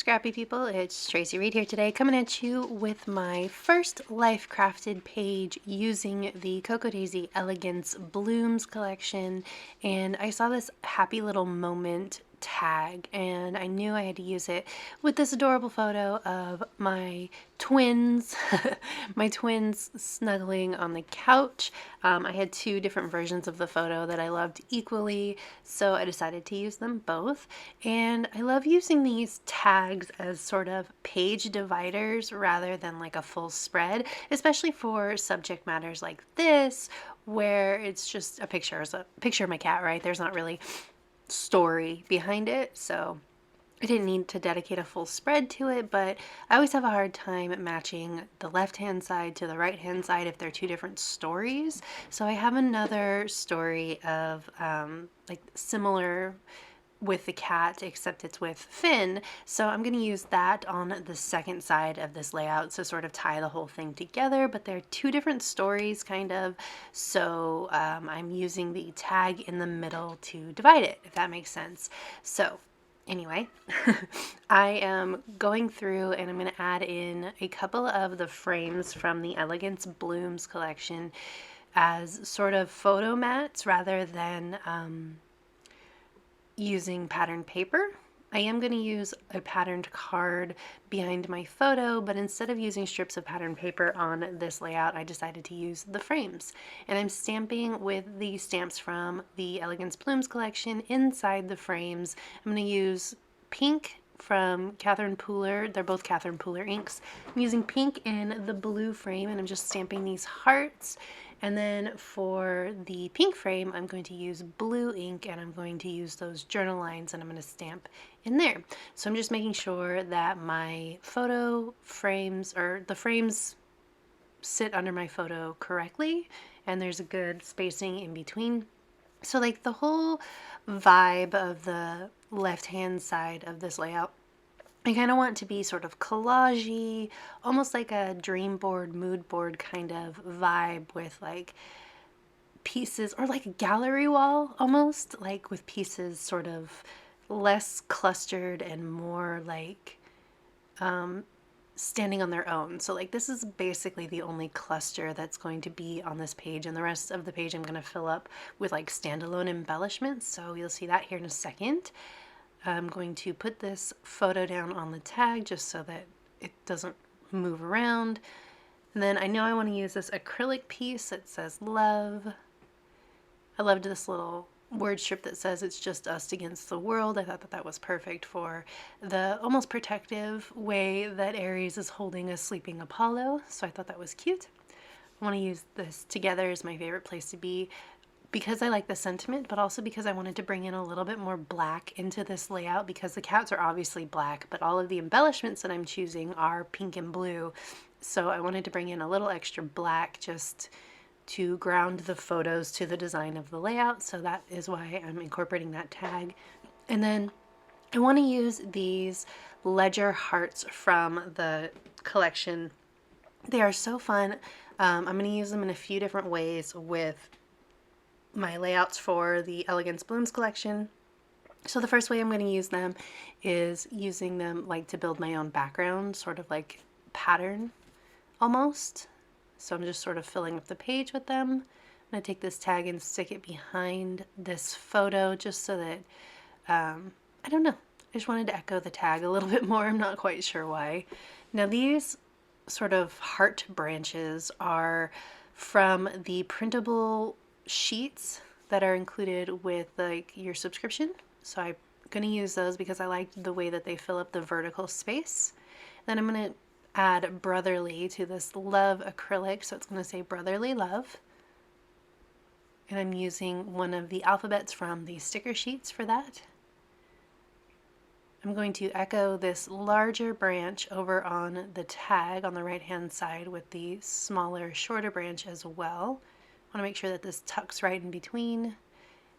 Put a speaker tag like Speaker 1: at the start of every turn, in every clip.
Speaker 1: Scrappy people, it's Tracy Reed here today, coming at you with my first Life Crafted page using the Cocoa Daisy Elegance Blooms collection. And I saw this happy little moment tag and I knew I had to use it with this adorable photo of my twins my twins snuggling on the couch. I had two different versions of the photo that I loved equally, so I decided to use them both. And I love using these tags as sort of page dividers rather than like a full spread, especially for subject matters like this where it's just a picture of my cat, right? There's not really story behind it, so I didn't need to dedicate a full spread to it, but I always have a hard time matching the left-hand side to the right-hand side if they're two different stories. So I have another story of like similar with the cat, except it's with Finn. So I'm going to use that on the second side of this layout to sort of tie the whole thing together, but they're two different stories kind of. So I'm using the tag in the middle to divide it, if that makes sense. So anyway, I am going through and I'm going to add in a couple of the frames from the Elegance Blooms collection as sort of photo mats rather than using patterned paper. I am going to use a patterned card behind my photo, but instead of using strips of patterned paper on this layout, I decided to use the frames. And I'm stamping with the stamps from the Elegance Blooms collection inside the frames. I'm going to use pink from Catherine Pooler. They're both Catherine Pooler inks. I'm using pink in the blue frame, and I'm just stamping these hearts. And then for the pink frame, I'm going to use blue ink and I'm going to use those journal lines and I'm going to stamp in there. So I'm just making sure that my photo frames, or the frames, sit under my photo correctly and there's a good spacing in between. So like the whole vibe of the left-hand side of this layout, I kind of want to be sort of collage-y, almost like a dream board, mood board kind of vibe with like pieces, or like a gallery wall almost, like with pieces sort of less clustered and more like standing on their own. So like this is basically the only cluster that's going to be on this page, and the rest of the page I'm going to fill up with like standalone embellishments. So you'll see that here in a second. I'm going to put this photo down on the tag just so that it doesn't move around. And then I know I want to use this acrylic piece that says love. I loved this little word strip that says it's just us against the world. I thought that that was perfect for the almost protective way that Aries is holding a sleeping Apollo. So I thought that was cute. I want to use this together as my favorite place to be, because I like the sentiment, but also because I wanted to bring in a little bit more black into this layout, because the cats are obviously black, but all of the embellishments that I'm choosing are pink and blue. So I wanted to bring in a little extra black just to ground the photos to the design of the layout. So that is why I'm incorporating that tag. And then I want to use these ledger hearts from the collection. They are so fun. I'm going to use them in a few different ways with my layouts for the Elegance Blooms collection. So the first way I'm going to use them is using them like to build my own background, sort of like pattern almost. So I'm just sort of filling up the page with them. I'm going to take this tag and stick it behind this photo just so that, I don't know, I just wanted to echo the tag a little bit more. I'm not quite sure why. Now these sort of heart branches are from the printable sheets that are included with like your subscription. So I'm going to use those because I like the way that they fill up the vertical space. Then I'm going to add brotherly to this love acrylic, so it's going to say brotherly love. And I'm using one of the alphabets from the sticker sheets for that. I'm going to echo this larger branch over on the tag on the right hand side with the smaller, shorter branch as well. I want to make sure that this tucks right in between.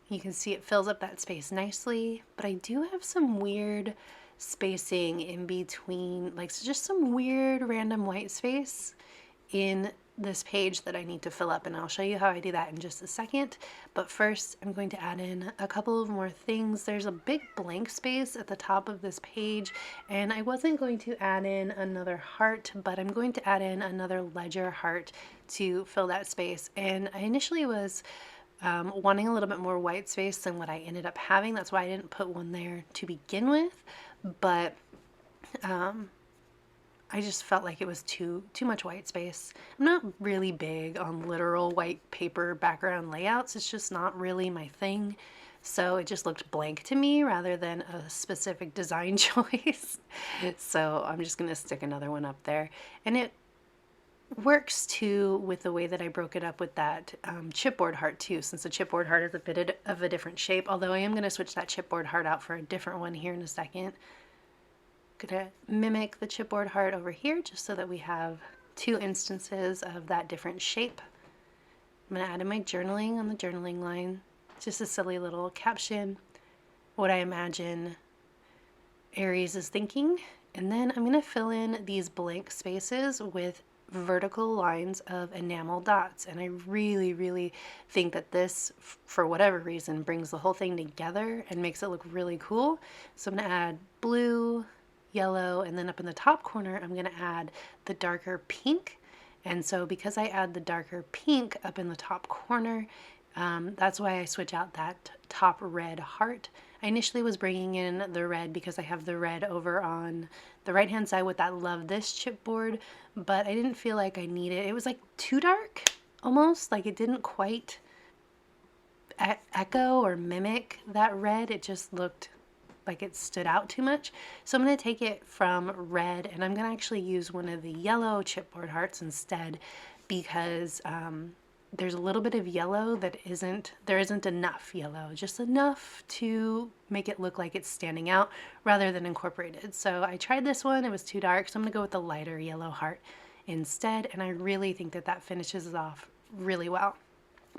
Speaker 1: You can see it fills up that space nicely, but I do have some weird spacing in between, like just some weird random white space in this page that I need to fill up, and I'll show you how I do that in just a second. But first, I'm going to add in a couple of more things. There's a big blank space at the top of this page, and I wasn't going to add in another heart, but I'm going to add in another ledger heart to fill that space. And I initially was wanting a little bit more white space than what I ended up having. That's why I didn't put one there to begin with, but I just felt like it was too much white space. I'm not really big on literal white paper background layouts. It's just not really my thing. So it just looked blank to me rather than a specific design choice. So I'm just going to stick another one up there. And it works too with the way that I broke it up with that chipboard heart too, since the chipboard heart is a bit of a different shape. Although I am going to switch that chipboard heart out for a different one here in a second. Gonna mimic the chipboard heart over here just so that we have two instances of that different shape. I'm gonna add in my journaling on the journaling line, just a silly little caption, what I imagine Aries is thinking, and then I'm gonna fill in these blank spaces with vertical lines of enamel dots. And I really think that this, for whatever reason, brings the whole thing together and makes it look really cool. So I'm gonna add blue, yellow, and then up in the top corner I'm going to add the darker pink. And so because I add the darker pink up in the top corner, that's why I switch out that top red heart. I initially was bringing in the red because I have the red over on the right hand side with that Love This chipboard, but I didn't feel like I needed it. It was like too dark almost, like it didn't quite echo or mimic that red. It just looked like it stood out too much. So I'm going to take it from red and I'm going to actually use one of the yellow chipboard hearts instead, because there's a little bit of yellow that there isn't enough yellow, just enough to make it look like it's standing out rather than incorporated. So I tried this one, it was too dark, so I'm going to go with the lighter yellow heart instead, and I really think that that finishes it off really well.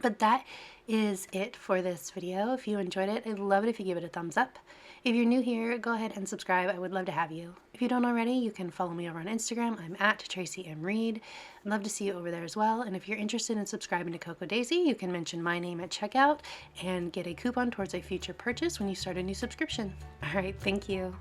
Speaker 1: But that is it for this video. If you enjoyed it, I'd love it if you give it a thumbs up. If you're new here, go ahead and subscribe. I would love to have you. If you don't already, you can follow me over on Instagram. I'm at Tracy M. Reed. I'd love to see you over there as well. And if you're interested in subscribing to Coco Daisy, you can mention my name at checkout and get a coupon towards a future purchase when you start a new subscription. All right, thank you.